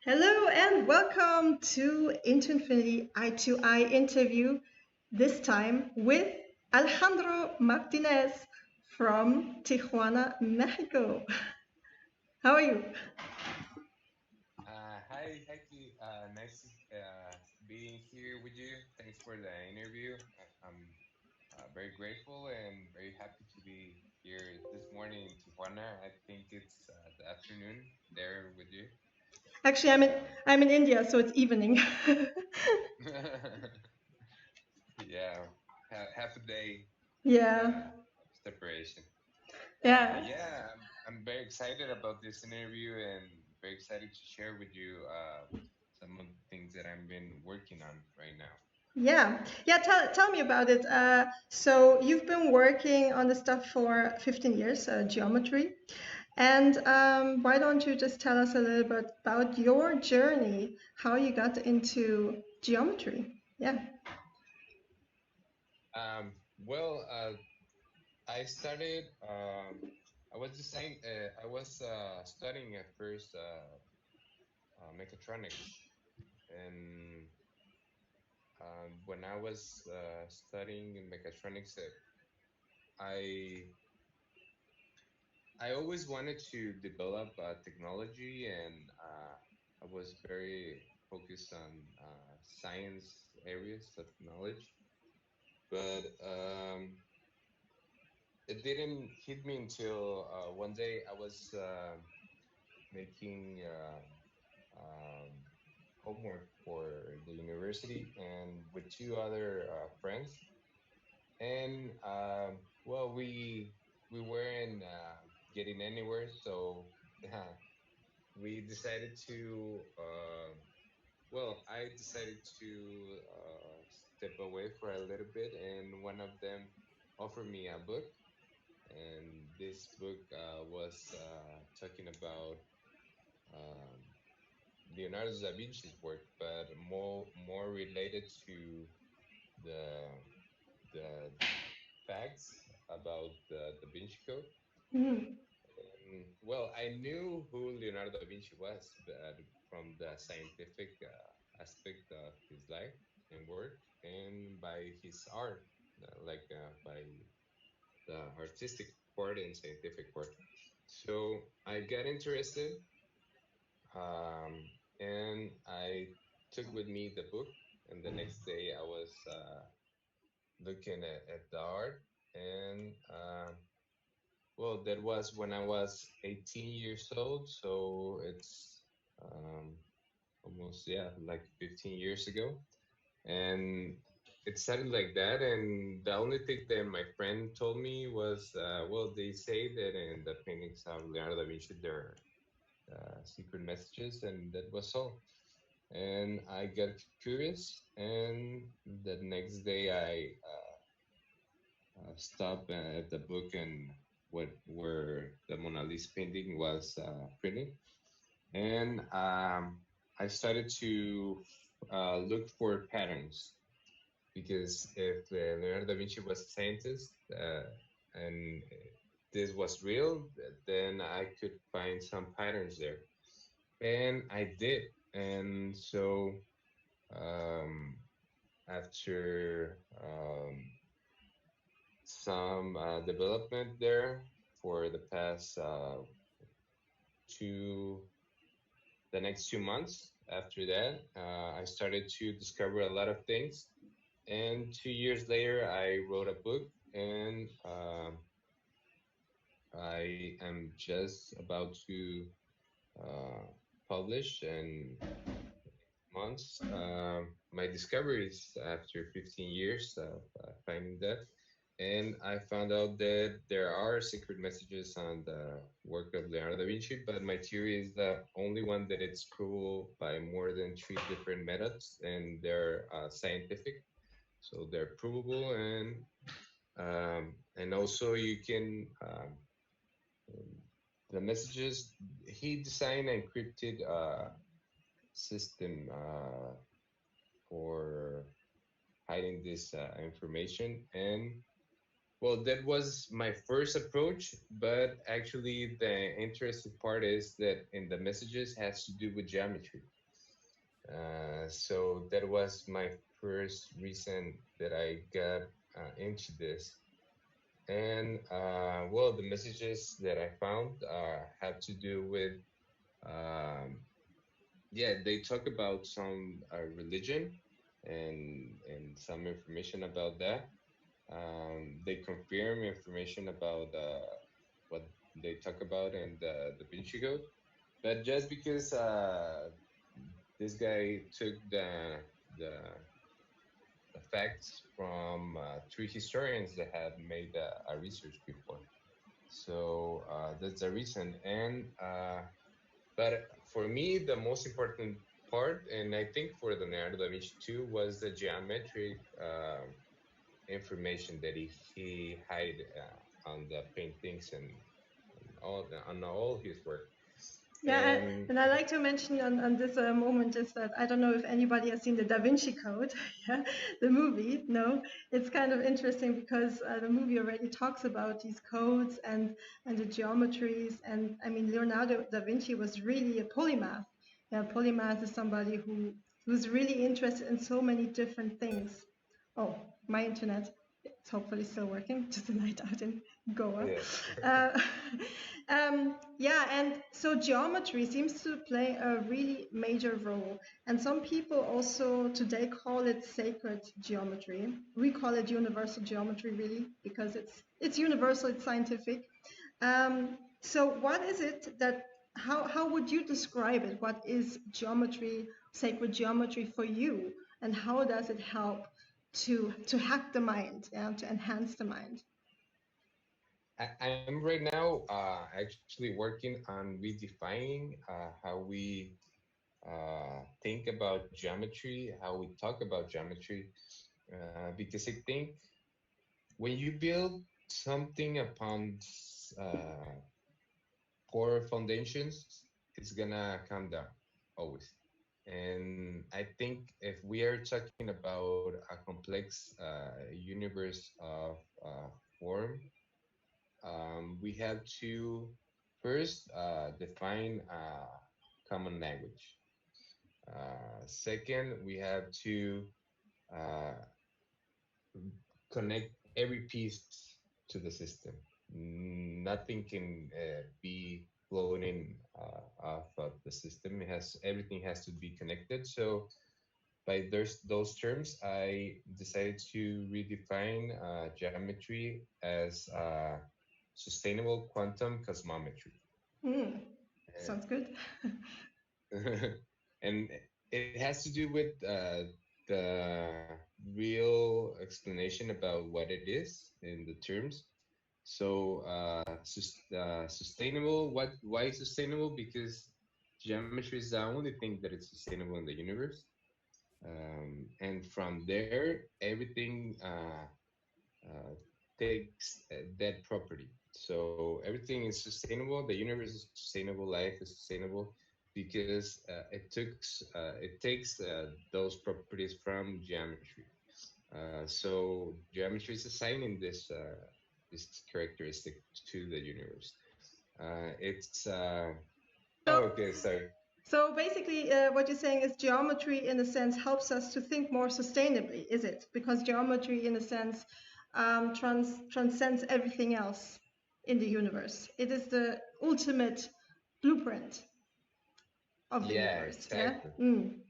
Hello and welcome to Into Infinity I2I Interview, this time with Alejandro Martinez from Tijuana, Mexico. How are you? Hi, Heike. Nice being here with you. Thanks for the interview. I'm very grateful and very happy to be here this morning in Tijuana. I think it's the afternoon there with you. Actually, Um, I'm in India, so it's evening. yeah, half a day Yeah, separation. yeah. I'm very excited about this interview and very excited to share with you some of the things that I've been working on right now. Yeah. Tell me about it. So you've been working on this stuff for 15 years, geometry. And why don't you just tell us a little bit about your journey, how you got into geometry? Yeah. Well, I started. I was studying at first mechatronics, and when I was studying in mechatronics, I I always wanted to develop technology, and I was very focused on science areas of knowledge. But it didn't hit me until one day I was making um, homework for the university and with two other friends, and well, we weren't getting anywhere, so we decided to. I decided to step away for a little bit, and one of them offered me a book, and this book was talking about um, Leonardo da Vinci's work, but more related to the the facts about the Da Vinci Code. Mm. And, well, I knew who Leonardo da Vinci was, but from the scientific aspect of his life and work, and by his art, by the artistic part and scientific part. So I got interested, and I took with me the book. And the next day, I was looking at the art, and well, that was when I was 18 years old. So it's um, almost, yeah, like 15 years ago. And it started like that. And the only thing that my friend told me was, well, they say that in the paintings of Leonardo da Vinci, there are secret messages, and that was all. And I got curious, and the next day I stopped at the book and what where the Mona Lisa painting was printed, and I started to look for patterns, because if Leonardo da Vinci was a scientist and this was real, then I could find some patterns there, and I did. And so um, after some development there for the past two, the next 2 months after that, I started to discover a lot of things. And 2 years later, I wrote a book, and I am just about to uh, publish in months my discoveries after 15 years of finding that. And I found out that there are secret messages on the work of Leonardo da Vinci, but my theory is the only one that it's provable by more than three different methods, and they're scientific, so they're provable, and also you can the messages. He designed an encrypted system for hiding this information. And well, that was my first approach, but actually the interesting part is that in the messages has to do with geometry. So that was my first reason that I got into this. And well, the messages that I found had to do with, um, yeah, they talk about some religion and some information about that. They confirm information about what they talk about in the Da Vinci Code. But just because this guy took the the facts from three historians that had made a research before. So that's the reason. And but for me, the most important part, and I think for the Leonardo da Vinci too, was the geometric information that he had on the paintings and on all his work. Yeah, And and I like to mention on this moment is that I don't know if anybody has seen the Da Vinci Code, yeah, the movie. No, it's kind of interesting because the movie already talks about these codes and the geometries. And I mean, Leonardo da Vinci was really a polymath. Yeah, polymath is somebody who's really interested in so many different things. Oh, my internet. It's hopefully still working. Just a night out in Goa. yeah. Uh, yeah, and so geometry seems to play a really major role. And some people also today call it sacred geometry. We call it universal geometry, really, because it's universal, it's scientific. So what is it that how would you describe it? What is geometry, sacred geometry for you, and how does it help to hack the mind, yeah, to enhance the mind? I'm right now actually working on redefining how we think about geometry, how we talk about geometry, because I think when you build something upon poor foundations, it's gonna come down always. And I think if we are talking about a complex universe of form, we have to first define a common language. Second, we have to uh, connect every piece to the system. Nothing can be floating off of the system. It has everything has to be connected. So by those terms, I decided to redefine geometry as sustainable quantum cosmometry. Hmm, sounds good. And it has to do with the real explanation about what it is in the terms. So sustainable. Why sustainable? Because geometry is the only thing that is sustainable in the universe. And from there, everything takes that property. So everything is sustainable. The universe is sustainable. Life is sustainable because it takes those properties from geometry. So geometry is assigning this characteristic to the universe. It's So, okay. Sorry. so basically, what you're saying is geometry, in a sense, helps us to think more sustainably, is it? Because geometry, in a sense, transcends everything else in the universe. It is the ultimate blueprint of the Yeah, universe. Yeah. exactly. Mm.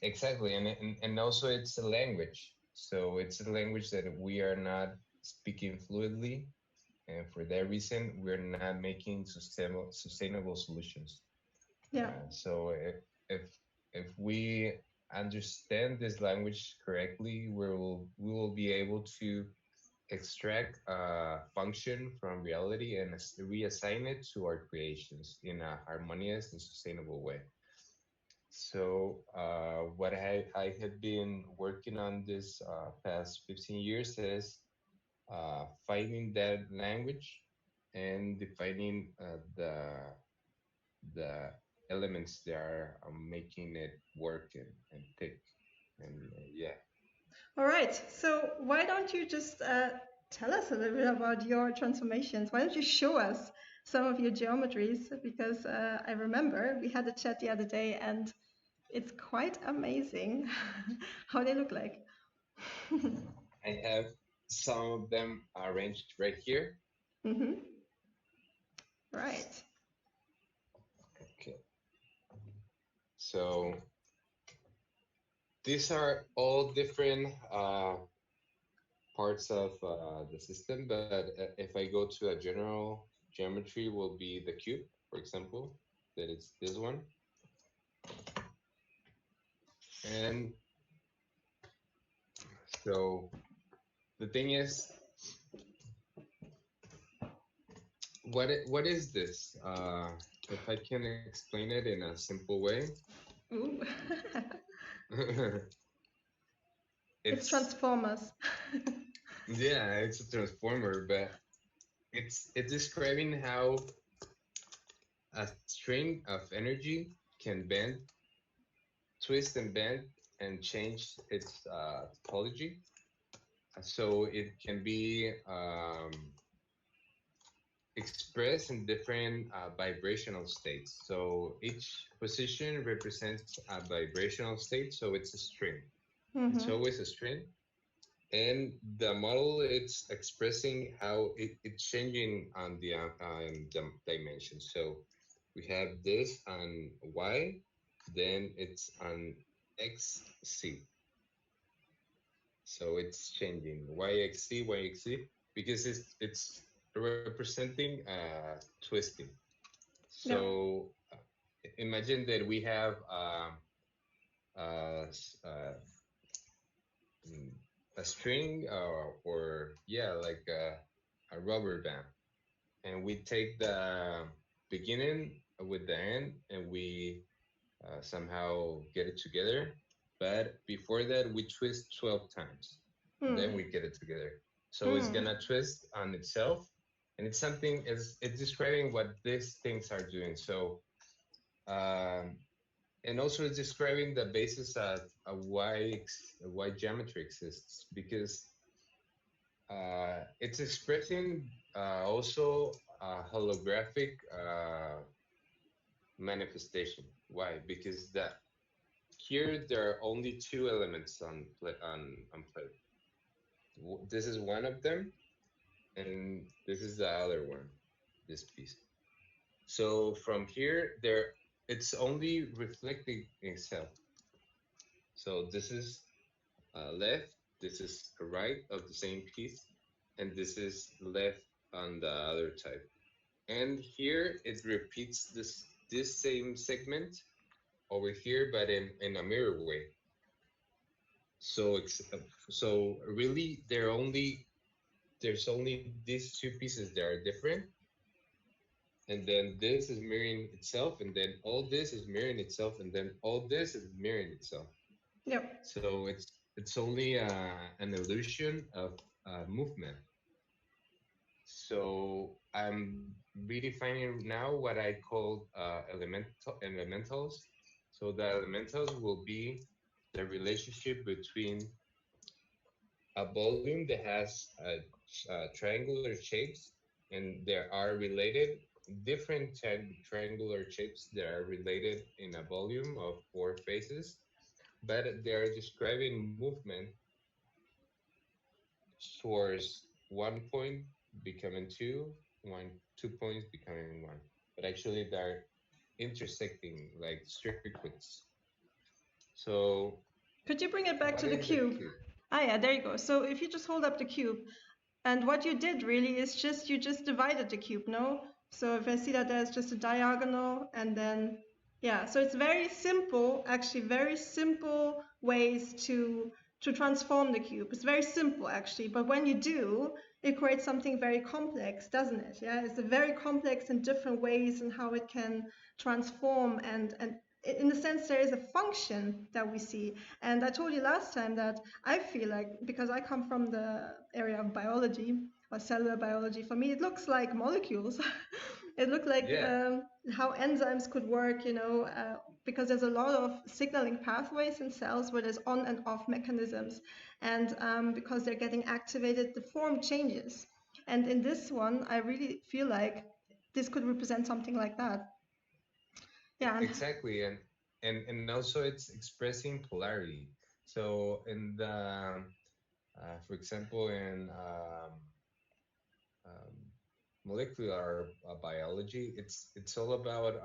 Exactly, and also it's a language. So it's a language that we are not speaking fluidly, and for that reason, we're not making sustainable solutions. Yeah. So if if we understand this language correctly, we will be able to extract function from reality and reassign it to our creations in a harmonious and sustainable way. So what I have been working on this past 15 years is finding that language and defining the elements that are making it work and tick. And yeah. All right. So why don't you just tell us a little bit about your transformations? Why don't you show us some of your geometries? Because I remember we had a chat the other day, and It's quite amazing how they look like. I have some of them arranged right here. Mm-hmm. Right. Okay. So these are all different parts of the system, but if I go to a general geometry, will be the cube, for example, that it's this one. And so the thing is, what is this? If I can explain it in a simple way, Ooh. It's it's Transformers. yeah, it's a transformer, but it's describing how a string of energy can bend, twist and bend, and change its topology. So it can be expressed in different vibrational states. So each position represents a vibrational state, so it's a string. It's Mm-hmm. always a string. And the model, it's expressing how it's changing on the dimension. So we have this on Y, then it's on XC. So it's changing YXC, YXC, because it's representing twisting. Yeah. So imagine that we have uh, uh, a string or yeah, like a rubber band, and we take the beginning with the end, and we somehow get it together. But before that, we twist 12 times, and then Hmm. we get it together. So it's Hmm. gonna twist on itself, and it's something. It's describing what these things are doing. So um, and also it's describing the basis of why geometry exists, because it's expressing also a holographic manifestation. Why? Because that here there are only two elements on plate. This is one of them, and this is the other one. This piece. So from here, it's only reflecting itself. So this is left, this is right of the same piece, and this is left on the other type. And here it repeats this same segment over here, but in a mirror way. So so really there's only these two pieces that are different, and then this is mirroring itself, and then all this is mirroring itself, and then all this is mirroring itself. Yep. So it's only an illusion of movement. So I'm redefining now what I call elementals. So the elementals will be the relationship between a volume that has triangular shapes, and there are related different triangular shapes that are related in a volume of four faces, but they are describing movement towards 1 point becoming two, 2 points becoming one. But actually, they're intersecting like circuits. So, Could you bring it back what to the is the cube? cube? Ah, yeah, there you go. So if you just hold up the cube, and what you did really is you just divided the cube, no? So if I see that there's just a diagonal and then, yeah, so it's very simple, actually very simple ways to transform the cube. It's very simple actually, but when you do, it creates something very complex, doesn't it? Yeah, it's a very complex in different ways and how it can transform and in a sense there is a function that we see. And I told you last time that I feel like, because I come from the area of biology or cellular biology, for me it looks like molecules. It looked like Yeah, how enzymes could work, because there's a lot of signaling pathways in cells where there's on and off mechanisms. And because they're getting activated, the form changes. And in this one, I really feel like this could represent something like that. Yeah. And exactly. and also it's expressing polarity. So in the for example, in um, molecular biology, it's all about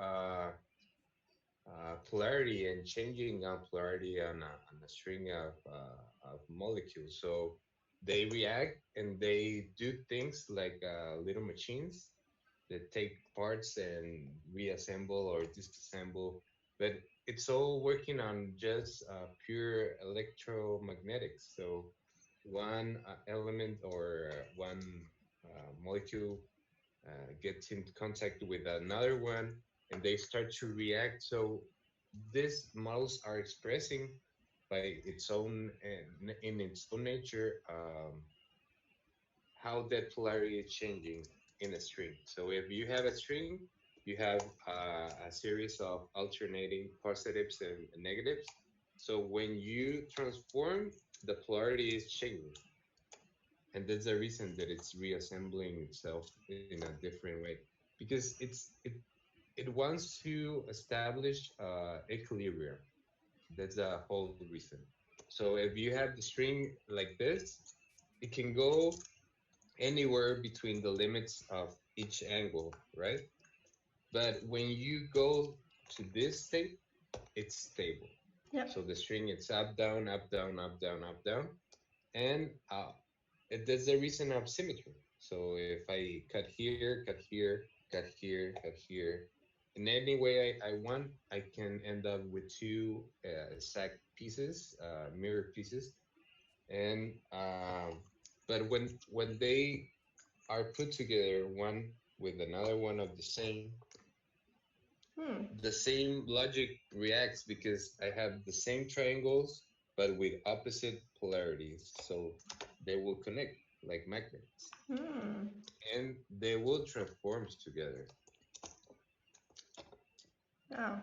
polarity and changing polarity on a string of molecules. So they react and they do things like little machines that take parts and reassemble or disassemble, but it's all working on just pure electromagnetics. So one element or one molecule gets in contact with another one and they start to react. So these models are expressing by its own in its own nature how that polarity is changing in a string. So if you have a string, you have a series of alternating positives and negatives. So when you transform, the polarity is changing, and that's the reason that it's reassembling itself in a different way, because it wants to establish equilibrium. That's the whole reason. So if you have the string like this, it can go anywhere between the limits of each angle, right? But when you go to this state, it's stable. Yep. So the string it's up, down, up, down, up, down, up, down, and that's the reason of symmetry. So if I cut here, cut here, cut here, cut here, in any way I want, I can end up with two exact pieces, mirror pieces, and but when they are put together one with another one of Hmm. the same logic reacts because I have the same triangles but with opposite polarities, so they will connect like magnets Hmm. and they will transform together. Wow.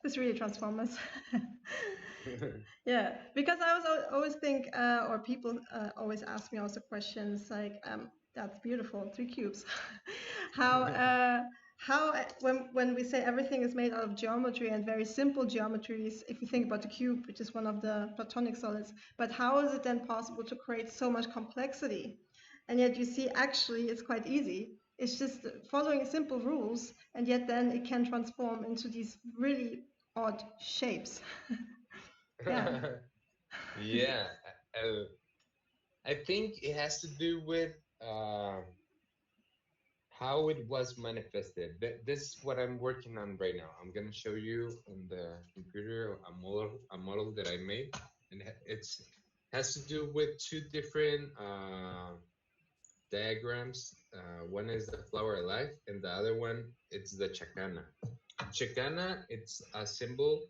This really transforms. Yeah, because I was always think, or people always ask me also questions like, "That's beautiful, 3 cubes." how when we say everything is made out of geometry and very simple geometries, if you think about the cube, which is one of the platonic solids, but how is it then possible to create so much complexity? And yet you see, actually, it's quite easy. It's just following simple rules, and yet then it can transform into these really odd shapes. Yeah. Yeah, uh, I think it has to do with uh, how it was manifested. This is what I'm working on right now. I'm gonna show you on the computer a model that I made, and it's has to do with two different diagrams. One is the flower of life, and the other one it's the chacana. Chacana, it's a symbol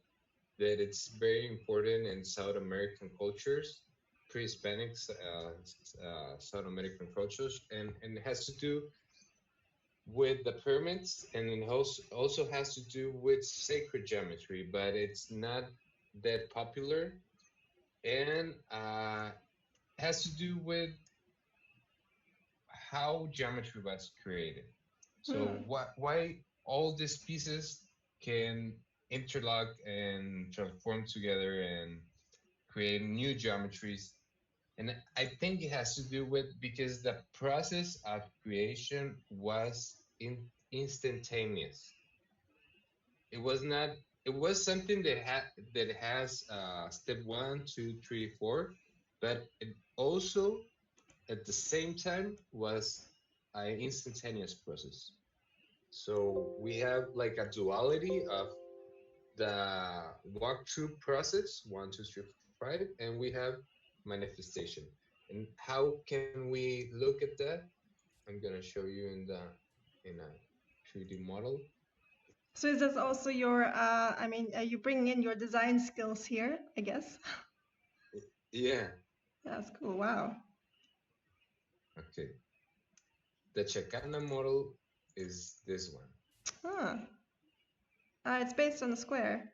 that it's very important in South American cultures, pre-Hispanic South American cultures, and it has to do with the pyramids, and it also has to do with sacred geometry, but it's not that popular, and has to do with how geometry was created. So Hmm. why all these pieces can interlock and transform together and create new geometries. And I think it has to do with because the process of creation was instantaneous. It was not. It was something that has step one, two, three, four, but it also at the same time was an instantaneous process. So we have like a duality of the walkthrough process, one, two, three, five, and we have manifestation. And how can we look at that? I'm gonna show you in a 3D model. So is this also your, I mean, you bring in your design skills here, I guess? Yeah. That's cool. Wow. Okay. The Chicana model is this one. Huh. It's based on a square.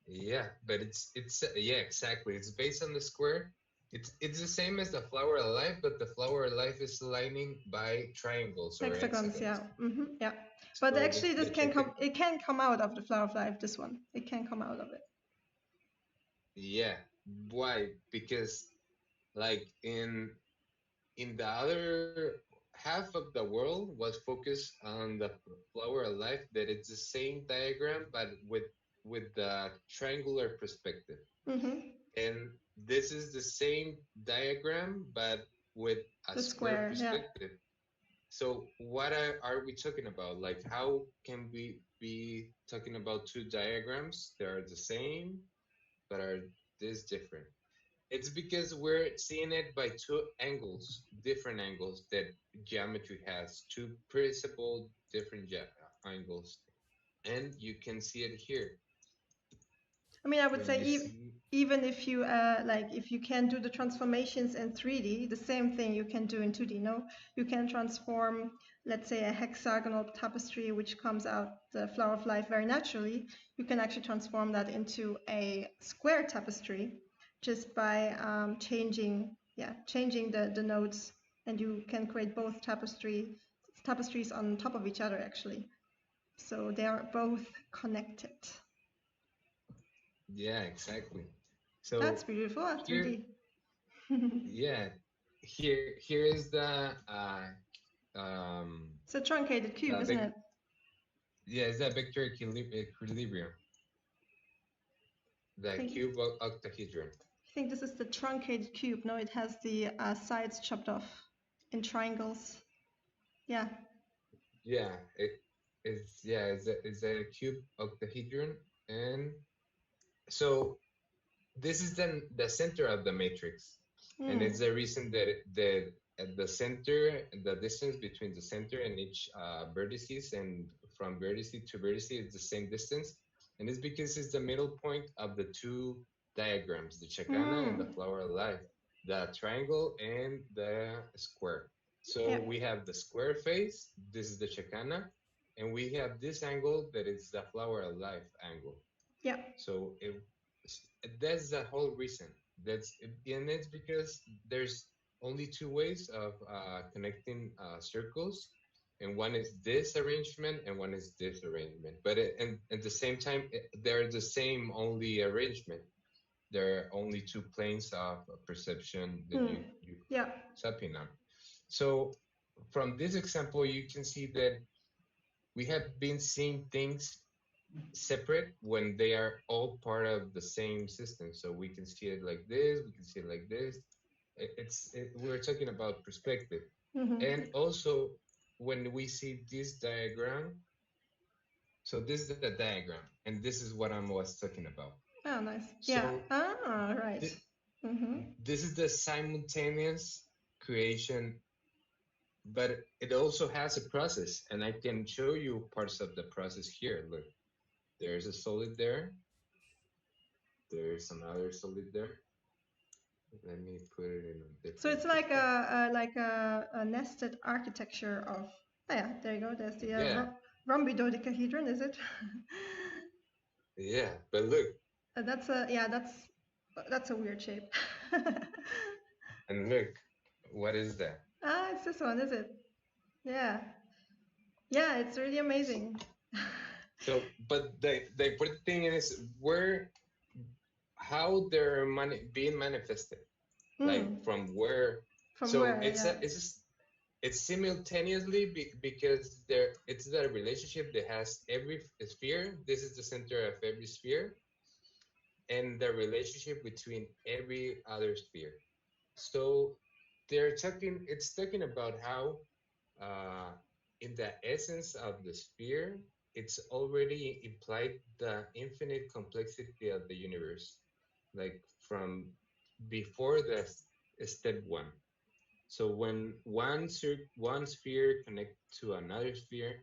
Yeah, but it's yeah, exactly. It's based on the square, It's the same as the flower of life, but the flower of life is aligning by triangles or Hexagons, yeah. hexagons. Yeah. But So actually this the can check come, it can come out of the flower of life, this one. It can come out of it. yeah. Why? Because like in the other half of the world was focused on the flower of life, that it's the same diagram but with the triangular perspective. And this is the same diagram but with a The square square, yeah. perspective. So what are we talking about? Like, how can we be talking about two diagrams that are the same but are this different? It's because we're seeing it by two angles, different angles that geometry has, two principal different angles. And you can see it here. I mean, I would When say you see, even if you like, if you can do the transformations in 3D, the same thing you can do in 2D. No, you can transform, let's say, a hexagonal tapestry, which comes out the flower of life very naturally. You can actually transform that into a square tapestry just by changing the nodes, and you can create both tapestries on top of each other actually. So they are both connected. yeah, exactly. So That's beautiful. That's here, 3D. yeah, here is um It's a truncated cube, the isn't big, it? yeah, it's the vector equilibrium, I the think cube octahedron. I think this is the truncated cube. No, it has the sides chopped off in triangles. Yeah. Yeah, it's a cube octahedron, and so this is the center of the matrix, and it's Mm. the reason that at the center, the distance between the center and each vertices, and from vertex to vertex is the same distance, and it's because it's the middle point of the two diagrams, the chacana and the Mm. flower of life, the triangle and the square. So Yeah. we have the square face, this is the chacana, and we have this angle that is the flower of life angle. Yeah. So that's the whole reason. And it's because there's only two ways of connecting circles, and one is this arrangement and one is this arrangement. But and at the same time, they're the same only arrangement. There are only two planes of perception that Mm. you Yeah. stepping on. So from this example, you can see that we have been seeing things separate when they are all part of the same system. So we can see it like this, we can see it like this. We're talking about perspective. And also when we see this diagram, so this is the diagram, and this is what I was talking about. Oh, nice. Yeah. So Ah, right. th- this is the simultaneous creation, but it also has a process, and I can show you parts of the process here. Look, there's a solid there, there's another solid there. Let me put it in a So different it's like perspective. a nested architecture of. Oh, yeah, there you go. There's the Yeah, rhombidodecahedron, is it? yeah, but look, That's a weird shape. and look, what is that? Ah, it's this one, is it? Yeah. Yeah, it's really amazing. So, but the important thing is how they're being manifested, like Mm. from where. From So where? Yeah. it's simultaneously because it's the relationship that has every sphere. This is the center of every sphere, and the relationship between every other sphere. So it's talking about how uh, in the essence of the sphere, it's already implied the infinite complexity of the universe, like from before the step one. So when one sphere connect to another sphere,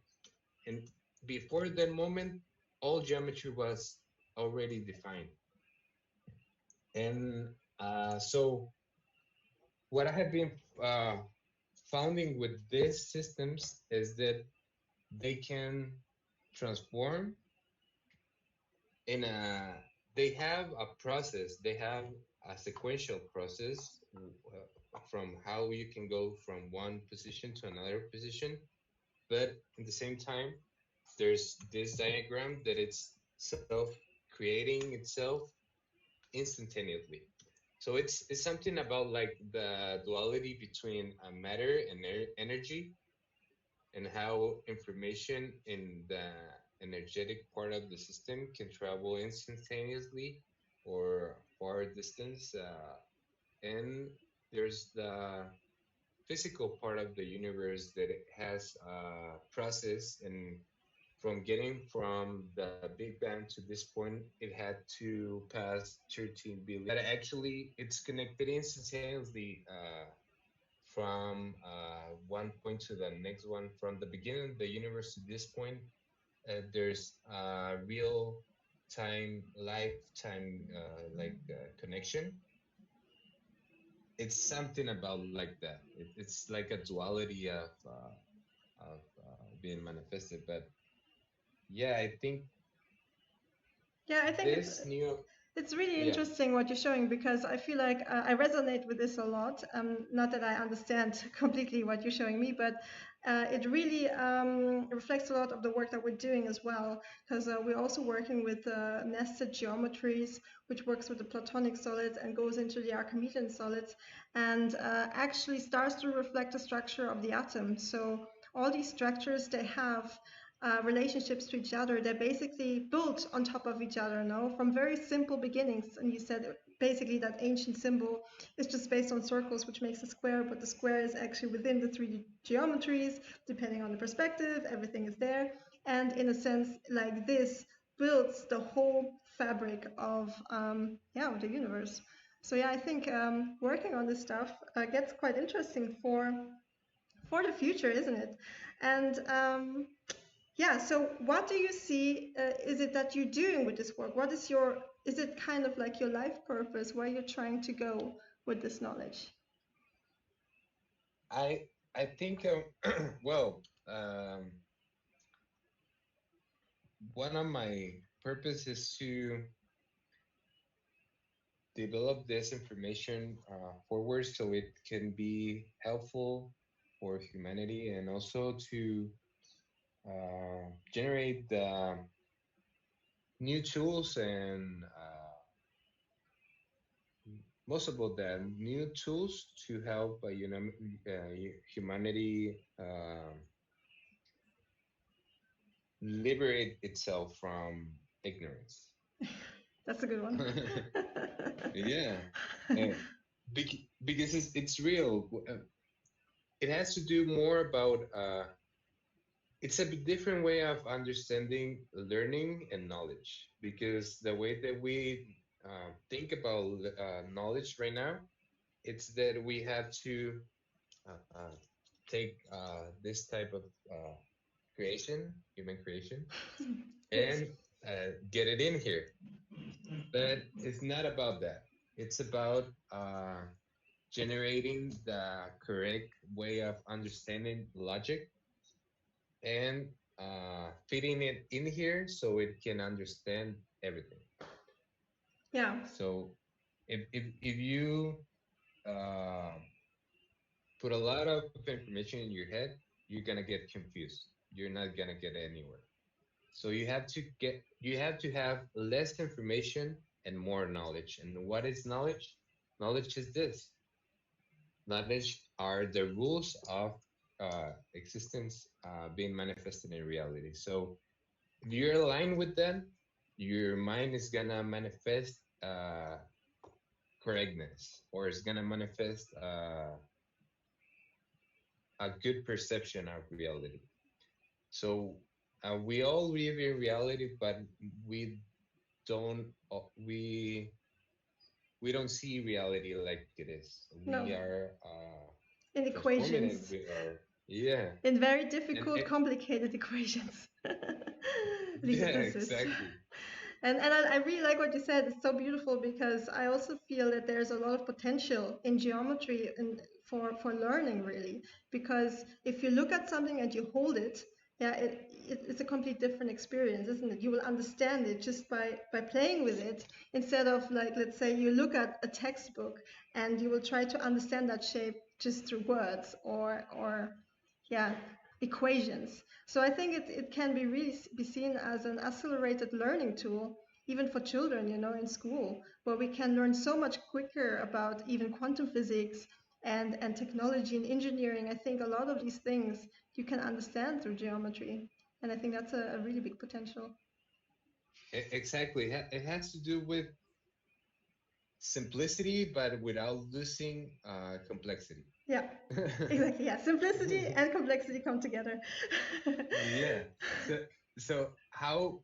and before that moment, all geometry was already defined. And so what I have been uh, founding with these systems is that they can transform in a they have a process, they have a sequential process from how you can go from one position to another position, but at the same time, there's this diagram that it's self-creating itself instantaneously. So it's something about like the duality between matter and energy, and how information in the energetic part of the system can travel instantaneously or far distance. And there's the physical part of the universe that it has a process, and from getting from the Big Bang to this point, it had to pass 13 billion. But actually, it's connected instantaneously from one point to the next one. From the beginning of the universe to this point, there's a real time, lifetime connection. It's something about like that. It's like a duality of being manifested. But yeah, I think Yeah, I think this new it's really yeah. interesting what you're showing, because I feel like I resonate with this a lot. Not that I understand completely what you're showing me, but it really reflects a lot of the work that we're doing as well, because we're also working with nested geometries, which works with the Platonic solids and goes into the Archimedean solids, and actually starts to reflect the structure of the atom. So all these structures, they have relationships to each other. They're basically built on top of each other, no? From very simple beginnings. And you said basically that ancient symbol is just based on circles, which makes a square, but the square is actually within the 3D geometries, depending on the perspective, everything is there. And in a sense, like this builds the whole fabric of the universe. So yeah, I think working on this stuff gets quite interesting for the future, isn't it? And yeah, so what do you see is it that you're doing with this work? What is your, is it kind of like your life purpose, where you're trying to go with this knowledge? I think well, um, one of my purpose is to develop this information forward so it can be helpful for humanity, and also to generate new tools and most of all the new tools to help humanity liberate itself from ignorance. That's a good one. Yeah, uh, because it's real. It has to do more about it's a different way of understanding learning and knowledge, because the way that we think about knowledge right now, it's that we have to take this type of creation, human creation, Yes. and get it in here. But it's not about that. It's about generating the correct way of understanding logic and fitting it in here so it can understand everything. Yeah. So if you uh, put a lot of information in your head, you're gonna get confused. You're not gonna get anywhere. So you have to have less information and more knowledge. And what is knowledge? Knowledge is this. Knowledge are the rules of existence being manifested in reality. So if you're aligned with them, your mind is gonna manifest correctness, or it's gonna manifest a good perception of reality. So we all live in reality, but we don't we don't see reality like it is. No. We are In transforming it. equations. We are, yeah, In very and difficult, complicated equations. yeah, This is. exactly. And I really like what you said. It's so beautiful, because I also feel that there's a lot of potential in geometry and for learning, really. Because if you look at something and you hold it, Yeah, it's a complete different experience, isn't it? You will understand it just by playing with it, instead of, like, let's say you look at a textbook and you will try to understand that shape just through words or yeah, equations. So I think it can be really be seen as an accelerated learning tool, even for children, in school, where we can learn so much quicker about even quantum physics and technology and engineering. I think a lot of these things you can understand through geometry. And I think that's a really big potential. Exactly. It has to do with simplicity, but without losing complexity. Yeah, exactly. Yeah, simplicity and complexity come together. Yeah. So how,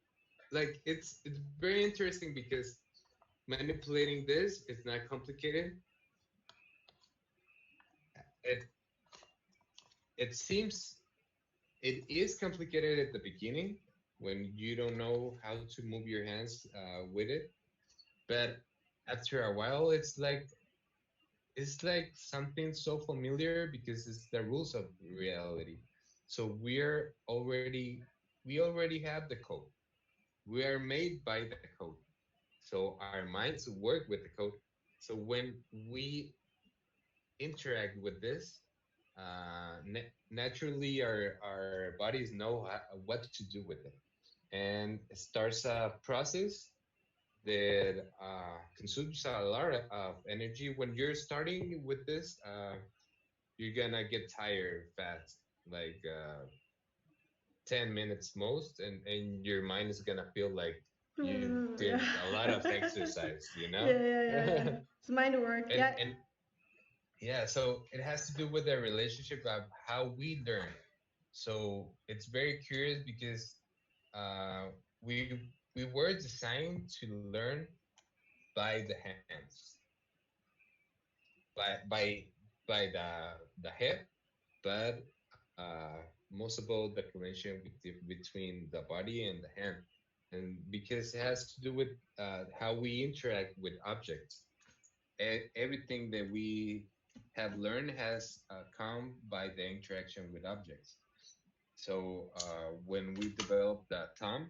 like, it's very interesting because manipulating this is not complicated. It it seems it is complicated at the beginning when you don't know how to move your hands with it, but after a while, it's like something so familiar because it's the rules of reality. So we already have the code. We are made by the code. So our minds work with the code. So when we interact with this, naturally our bodies know what to do with it, and it starts a process that consumes a lot of energy. When you're starting with this, you're gonna get tired fast, like 10 minutes most, and your mind is gonna feel like you did Yeah. a lot of exercise, Yeah, yeah, yeah, yeah. It's mind work. and Yeah. and yeah, so it has to do with the relationship of how we learn. So it's very curious because uh, we we were designed to learn by the hands, by by the head, but most of all the connection between the body and the hand, and because it has to do with how we interact with objects. Everything that we have learned has come by the interaction with objects. So when we developed the thumb,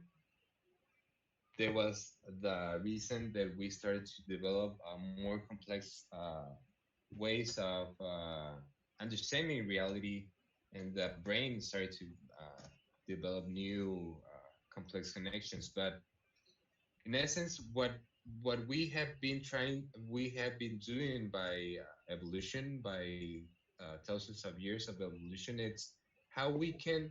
there was the reason that we started to develop more complex ways of understanding reality, and the brain started to develop new complex connections. But in essence, what we have been doing by evolution, by thousands of years of evolution, it's how we can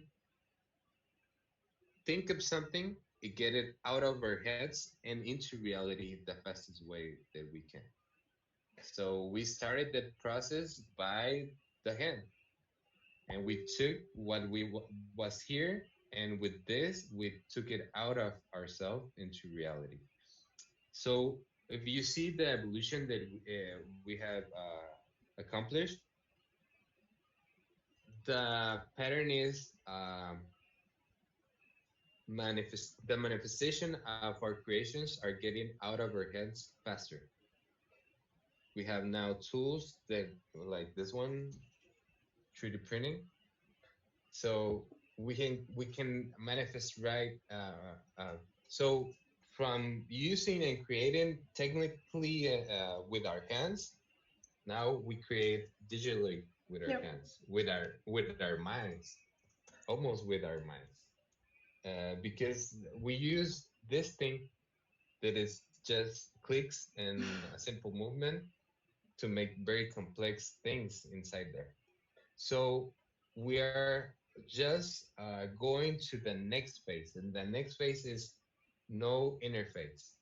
think of something, get it out of our heads and into reality the fastest way that we can. So we started that process by the hand, and we took what was here, and with this we took it out of ourselves into reality. So if you see the evolution that we have accomplished, the pattern is the manifestation of our creations are getting out of our heads faster. We have now tools that, like this one, 3D printing, so we can manifest right. So from using and creating technically with our hands, now we create digitally with our Yep. hands, with our minds, almost with our minds, because we use this thing that is just clicks and a simple movement to make very complex things inside there. So we are just going to the next phase, and the next phase is no interface.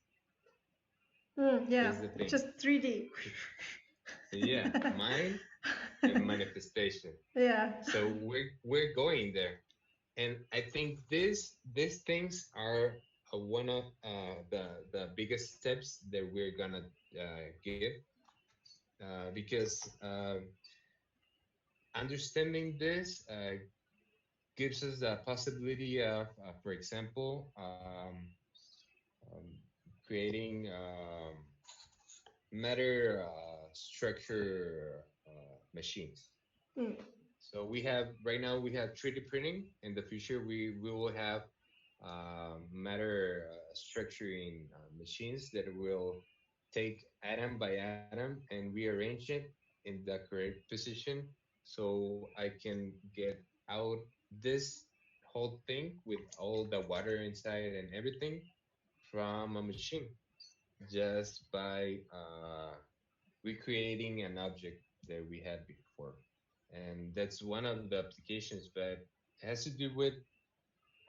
Yeah. Is the thing. Just 3D. Yeah, mind and manifestation. Yeah. So we're going there, and I think these things are one of the biggest steps that we're gonna give, because understanding this gives us the possibility of, for example, um, creating matter structure machines. Mm. So we have right now we have 3D printing. In the future, we will have matter structuring machines that will take atom by atom and rearrange it in the correct position, so I can get out this whole thing with all the water inside and everything from a machine just by recreating an object that we had before. And that's one of the applications, but it has to do with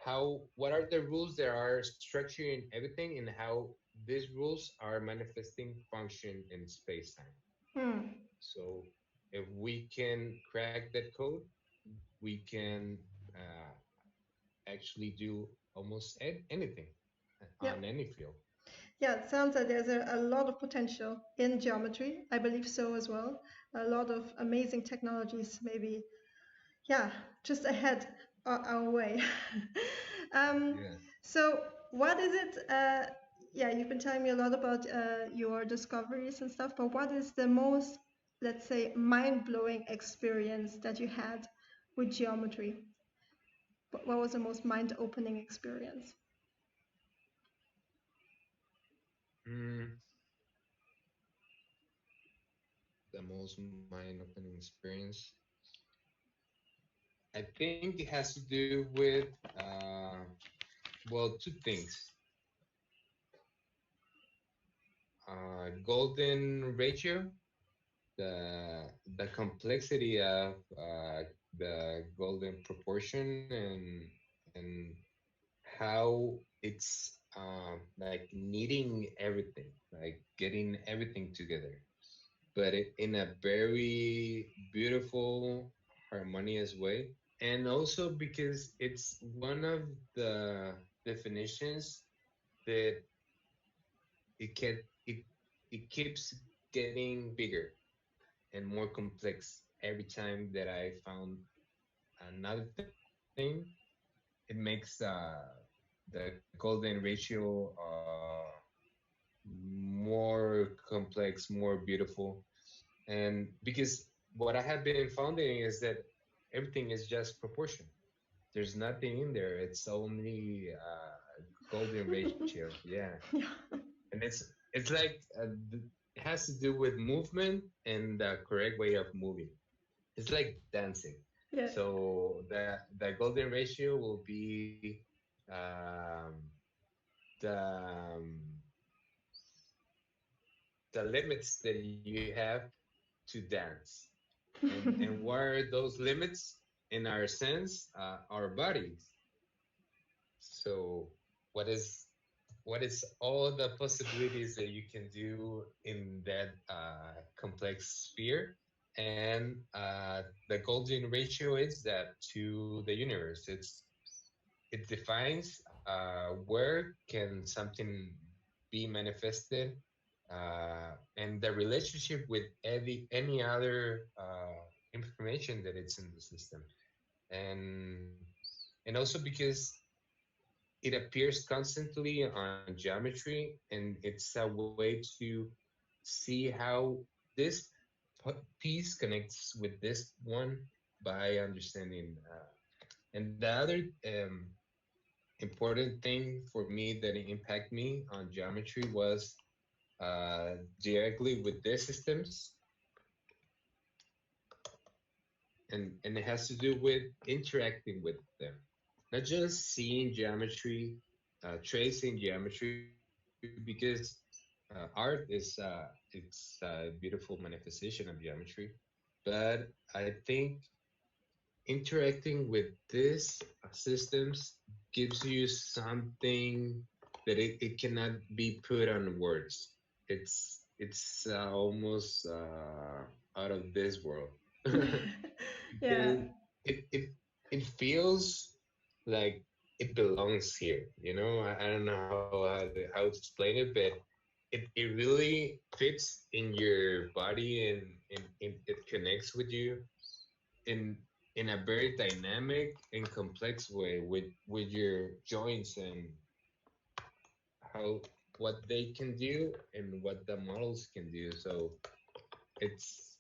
how what are the rules that are structuring everything and how these rules are manifesting function in space time. Hmm. So if we can crack that code, we can uh, actually do almost anything Yeah. on any field. Yeah, it sounds like there's a lot of potential in geometry. I believe so as well. A lot of amazing technologies, maybe, yeah, just ahead our way. um, Yeah. so, what is it? Yeah, you've been telling me a lot about your discoveries and stuff, but what is the most, let's say, mind blowing experience that you had with geometry? What was the most mind opening experience? Mm, the most mind-opening experience. I think it has to do with well, two things. Golden ratio, the the complexity of the golden proportion, and how it's like kneading everything, like getting everything together, but in a very beautiful, harmonious way. And also because it's one of the definitions that it can it it keeps getting bigger and more complex every time that I found another thing. It makes the golden ratio more complex, more beautiful. And because what I have been finding is that everything is just proportion. There's nothing in there. It's only golden ratio. Yeah, Yeah. and it's like it has to do with movement and the correct way of moving. It's like dancing. Yeah. So the golden ratio will be um, the um, the limits that you have to dance. And what are those limits? In our sense, our bodies. So what is what is all the possibilities that you can do in that complex sphere? And the golden ratio is that to the universe. It defines where can something be manifested, and the relationship with any other information that it's in the system, and and also because it appears constantly on geometry, and it's a way to see how this piece connects with this one by understanding. And the other important thing for me that impacted me on geometry was directly with these systems, and it has to do with interacting with them, not just seeing geometry, tracing geometry, because art is it's a beautiful manifestation of geometry, but I think interacting with these systems gives you something that it cannot be put on words. It's almost out of this world Yeah. because it feels like it belongs here. You know, I don't know how to explain it, but it really fits in your body, and it connects with you in in a very dynamic and complex way with your joints and how what they can do and what the models can do. So it's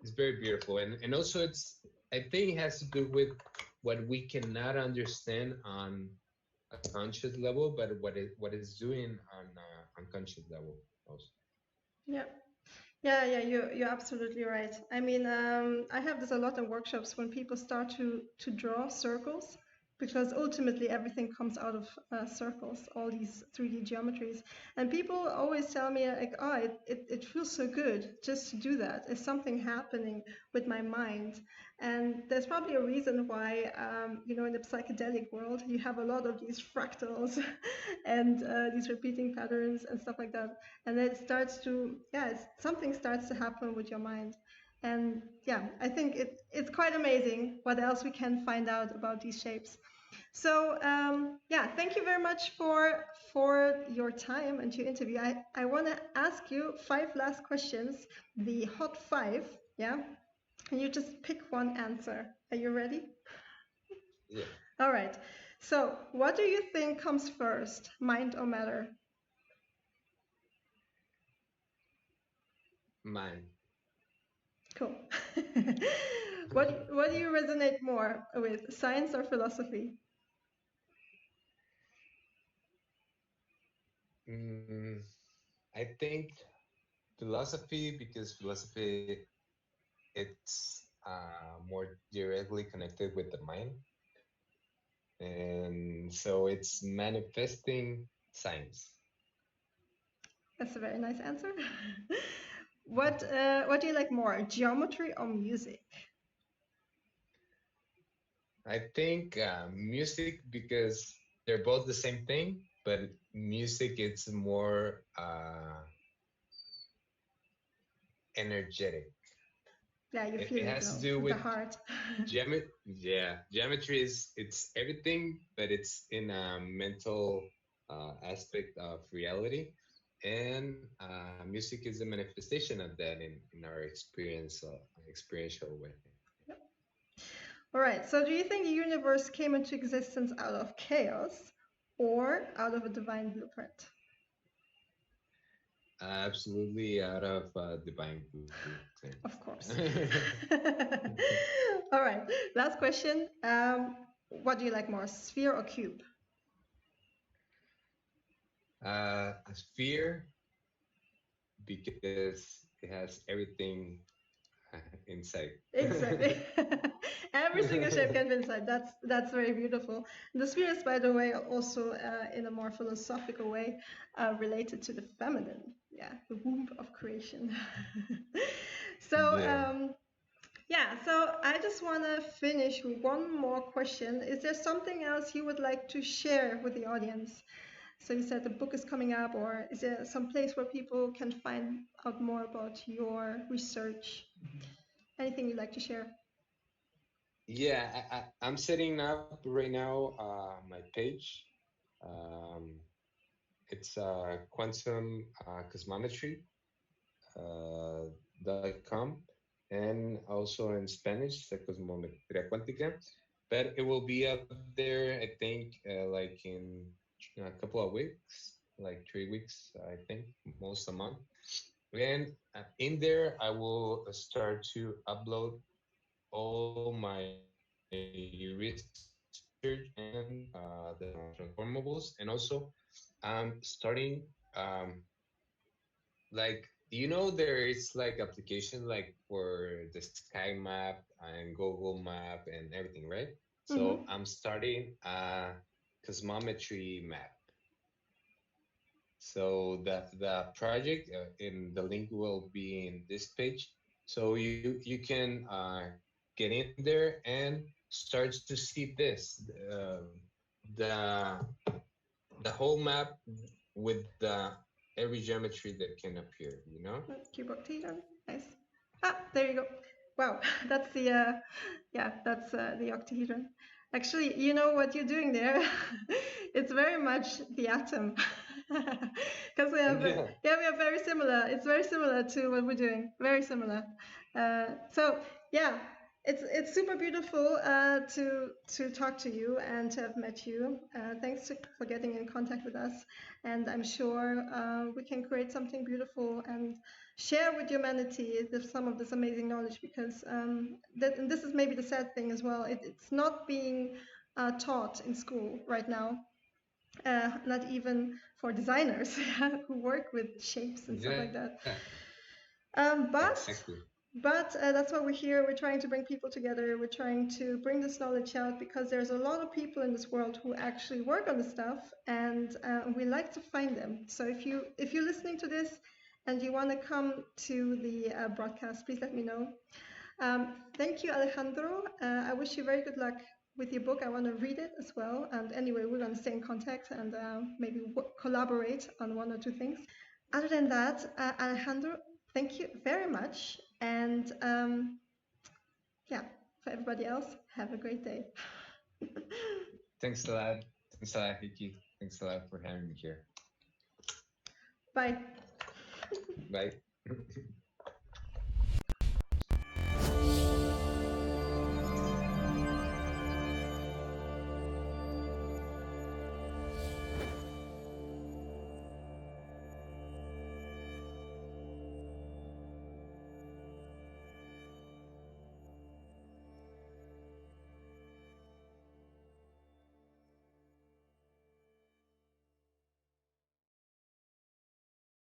it's very beautiful, and also I think it has to do with what we cannot understand on a conscious level, but what it's doing on unconscious level also. Yeah. Yeah, you're absolutely right. I mean, I have this a lot in workshops when people start to draw circles, because ultimately everything comes out of circles, all these 3D geometries. And people always tell me like, oh, it feels so good just to do that. Is something happening with my mind? And there's probably a reason why, in the psychedelic world, you have a lot of these fractals and these repeating patterns and stuff like that. And then it starts to, something starts to happen with your mind. And yeah, I think it's quite amazing what else we can find out about these shapes. So thank you very much for your time and your interview. I want to ask you 5 last questions, the hot 5, yeah? And you just pick one answer. Are you ready? Yeah. All right. So what do you think comes first, mind or matter? Mine. Cool. What do you resonate more with, science or philosophy? Mm, I think philosophy, because philosophy it's more directly connected with the mind, and so it's manifesting science. That's a very nice answer. What do you like more, geometry or music? I think music, because they're both the same thing, but music it's more energetic. Yeah, you It feel it has to though, do with the with heart. geometry is it's everything, but it's in a mental aspect of reality, and music is a manifestation of that in our experiential way. All right. So, do you think the universe came into existence out of chaos or out of a divine blueprint? Absolutely out of divine blueprint. Of course. All right. Last question. What do you like more, sphere or cube? A sphere, because it has everything inside. Exactly. Every single shape can be inside. That's very beautiful. The sphere is, by the way, also in a more philosophical way, related to the feminine. Yeah, the womb of creation. So Yeah. so I just want to finish with one more question. Is there something else you would like to share with the audience? So you said the book is coming up, or is there some place where people can find out more about your research? Anything you'd like to share? Yeah, I'm setting up right now my page. Um, it's quantum cosmometry .com, and also in Spanish, the cosmometría cuántica. But it will be up there, I think, like in a couple of weeks, like 3 weeks, I think, most a month. And in there, I will start to upload all my research and the transformables, and also I'm starting like there is like application like for the sky map and Google Map and everything, right? So Mm-hmm. I'm starting a cosmometry map. So the project in the link will be in this page. So you can get in there and start to see this the the whole map with the every geometry that can appear. Cube octahedron. Nice. Ah, there you go. Wow, that's the that's the octahedron. Actually, you know what you're doing there? It's very much the atom, because Yeah. we are very similar. It's very similar to what we're doing. Very similar. So yeah, it's super beautiful to talk to you and to have met you. Thanks for getting in contact with us, and I'm sure we can create something beautiful and share with humanity some of this amazing knowledge. Because and this is maybe the sad thing as well. It's not being taught in school right now. Not even for designers who work with shapes and stuff like that. Um, but Exactly. but that's why we're here. We're trying to bring people together. We're trying to bring this knowledge out because there's a lot of people in this world who actually work on this stuff, and we like to find them. So if you're listening to this and you want to come to the broadcast, please let me know. Thank you, Alejandro. I wish you very good luck with your book. I want to read it as well. And anyway, we're going to stay in contact and maybe collaborate on one or two things. Other than that, Alejandro, thank you very much. And yeah, for everybody else, have a great day. Thanks a lot. Thanks a lot, Vicky. Thanks a lot for having me here. Bye. Bye.